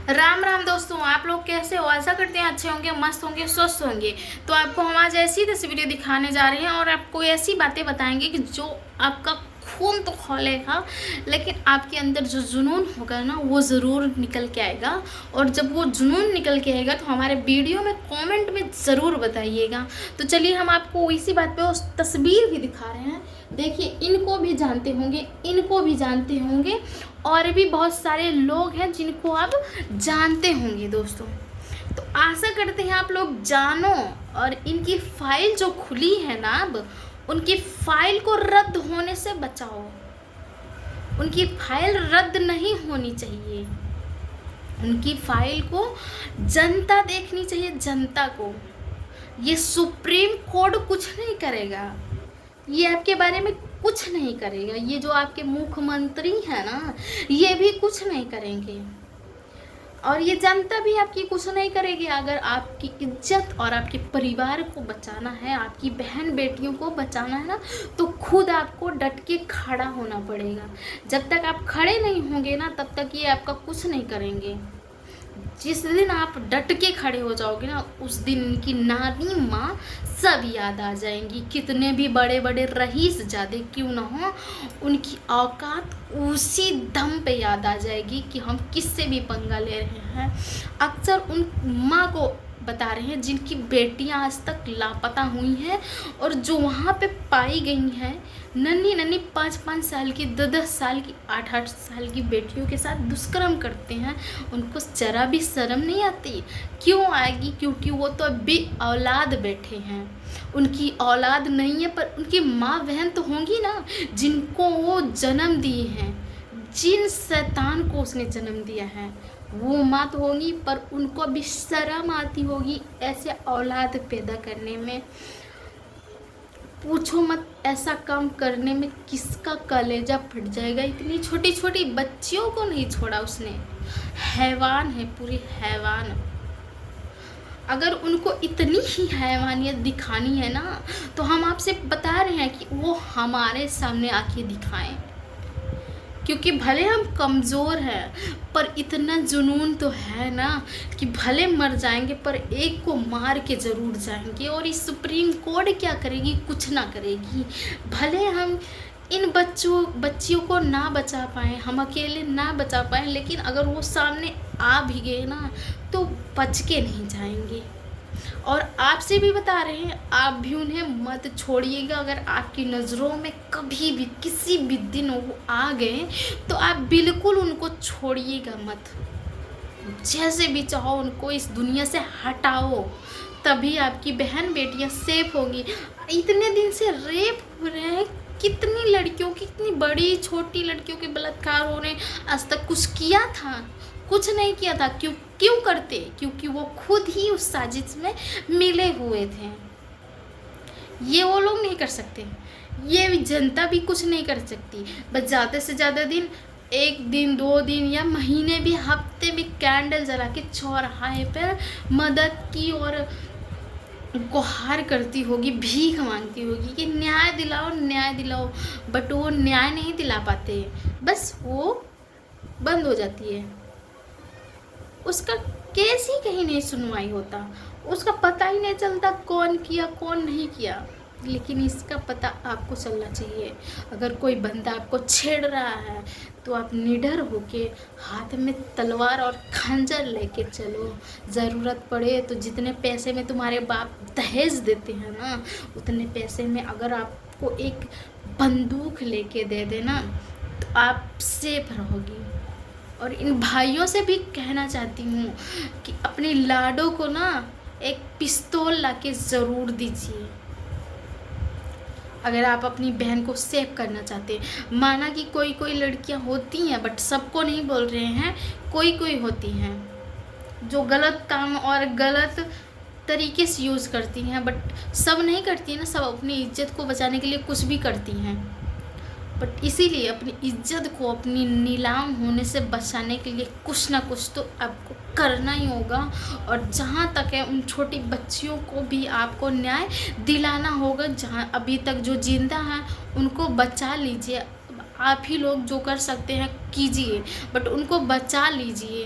राम राम दोस्तों, आप लोग कैसे हो? आशा करते हैं अच्छे होंगे, मस्त होंगे, स्वस्थ होंगे। तो आपको हम आज ऐसी वीडियो दिखाने जा रहे हैं और आपको ऐसी बातें बताएंगे कि जो आपका खून तो खोलेगा, लेकिन आपके अंदर जो जुनून होगा ना वो ज़रूर निकल के आएगा। और जब वो जुनून निकल के आएगा तो हमारे वीडियो में कमेंट में ज़रूर बताइएगा। तो चलिए हम आपको इसी बात पे उस तस्वीर भी दिखा रहे हैं। देखिए, इनको भी जानते होंगे, इनको भी जानते होंगे, और भी बहुत सारे लोग हैं जिनको आप जानते होंगे दोस्तों। तो आशा करते हैं आप लोग जानो और इनकी फाइल जो खुली है ना, अब उनकी फाइल को रद्द होने से बचाओ। उनकी फाइल रद्द नहीं होनी चाहिए, उनकी फाइल को जनता देखनी चाहिए, जनता को। ये सुप्रीम कोर्ट कुछ नहीं करेगा, ये आपके बारे में कुछ नहीं करेगा। ये जो आपके मुख्यमंत्री हैं ना, ये भी कुछ नहीं करेंगे, और ये जनता भी आपकी कुछ नहीं करेगी। अगर आपकी इज्जत और आपके परिवार को बचाना है, आपकी बहन बेटियों को बचाना है ना, तो खुद आपको डट के खड़ा होना पड़ेगा। जब तक आप खड़े नहीं होंगे ना, तब तक ये आपका कुछ नहीं करेंगे। जिस दिन आप डट के खड़े हो जाओगे ना, उस दिन इनकी नानी माँ सब याद आ जाएंगी। कितने भी बड़े बड़े रईस ज़्यादा क्यों ना हो, उनकी औकात उसी दम पे याद आ जाएगी कि हम किससे भी पंगा ले रहे हैं। अक्सर उन माँ को बता रहे हैं जिनकी बेटियां आज तक लापता हुई हैं और जो वहाँ पे पाई गई हैं, नन्ही नन्ही 5-5 साल की, 10-10 साल की, 8-8 साल की बेटियों के साथ दुष्कर्म करते हैं। उनको जरा भी शर्म नहीं आती? क्यों आएगी? क्योंकि वो तो अभी औलाद बैठे हैं, उनकी औलाद नहीं है, पर उनकी माँ बहन तो होंगी ना, जिनको वो जन्म दिए हैं, जिन शैतान को उसने जन्म दिया है, वो माँ तो होंगी, पर उनको भी शर्म आती होगी ऐसे औलाद पैदा करने में। पूछो मत, ऐसा काम करने में किसका कलेजा फट जाएगा। इतनी छोटी छोटी बच्चियों को नहीं छोड़ा उसने। हैवान है, पूरी हैवान। अगर उनको इतनी ही हैवानियत दिखानी है ना, तो हम आपसे बता रहे हैं कि वो हमारे सामने आके दिखाएं। क्योंकि भले हम कमज़ोर हैं, पर इतना जुनून तो है ना कि भले मर जाएंगे पर एक को मार के ज़रूर जाएंगे। और इस सुप्रीम कोर्ट क्या करेगी? कुछ ना करेगी। भले हम इन बच्चियों को ना बचा पाएँ, हम अकेले ना बचा पाएँ, लेकिन अगर वो सामने आ भी गए ना, तो बच के नहीं जाएंगे। और आपसे भी बता रहे हैं, आप भी उन्हें मत छोड़िएगा। अगर आपकी नज़रों में कभी भी किसी भी दिन वो आ गए, तो आप बिल्कुल उनको छोड़िएगा मत। जैसे भी चाहो उनको इस दुनिया से हटाओ, तभी आपकी बहन बेटियां सेफ होंगी। इतने दिन से रेप हो रहे हैं, कितनी लड़कियों की, कितनी बड़ी छोटी लड़कियों के बलात्कार हो रहे हैं। आज तक कुछ किया था? कुछ नहीं किया था। क्यों करते? क्योंकि वो खुद ही उस साजिश में मिले हुए थे। ये वो लोग नहीं कर सकते, ये भी जनता भी कुछ नहीं कर सकती। बस ज़्यादा से ज़्यादा दिन, 1 दिन 2 दिन या महीने भी, हफ्ते भी कैंडल जला के चौराहे पर मदद की और गुहार करती होगी, भीख मांगती होगी कि न्याय दिलाओ, न्याय दिलाओ। बट वो न्याय नहीं दिला पाते, बस वो बंद हो जाती है। उसका केस ही कहीं नहीं सुनवाई होता, उसका पता ही नहीं चलता कौन किया कौन नहीं किया। लेकिन इसका पता आपको चलना चाहिए। अगर कोई बंदा आपको छेड़ रहा है, तो आप निडर होके हाथ में तलवार और खंजर लेके चलो। ज़रूरत पड़े तो जितने पैसे में तुम्हारे बाप दहेज देते हैं ना, उतने पैसे में अगर आपको एक बंदूक लेके दे देना, तो आप सेफ रहोगी। और इन भाइयों से भी कहना चाहती हूँ कि अपनी लाडो को ना एक पिस्तौल लाके ज़रूर दीजिए, अगर आप अपनी बहन को सेव करना चाहते हैं। माना कि कोई कोई लड़कियां होती हैं, बट सबको नहीं बोल रहे हैं, कोई कोई होती हैं जो गलत काम और गलत तरीके से यूज़ करती हैं, बट सब नहीं करती हैं ना। सब अपनी इज्जत को बचाने के लिए कुछ भी करती हैं, बट इसीलिए अपनी इज्जत को अपनी नीलाम होने से बचाने के लिए कुछ ना कुछ तो आपको करना ही होगा। और जहाँ तक है, उन छोटी बच्चियों को भी आपको न्याय दिलाना होगा। जहाँ अभी तक जो जिंदा हैं उनको बचा लीजिए। आप ही लोग जो कर सकते हैं कीजिए, बट उनको बचा लीजिए।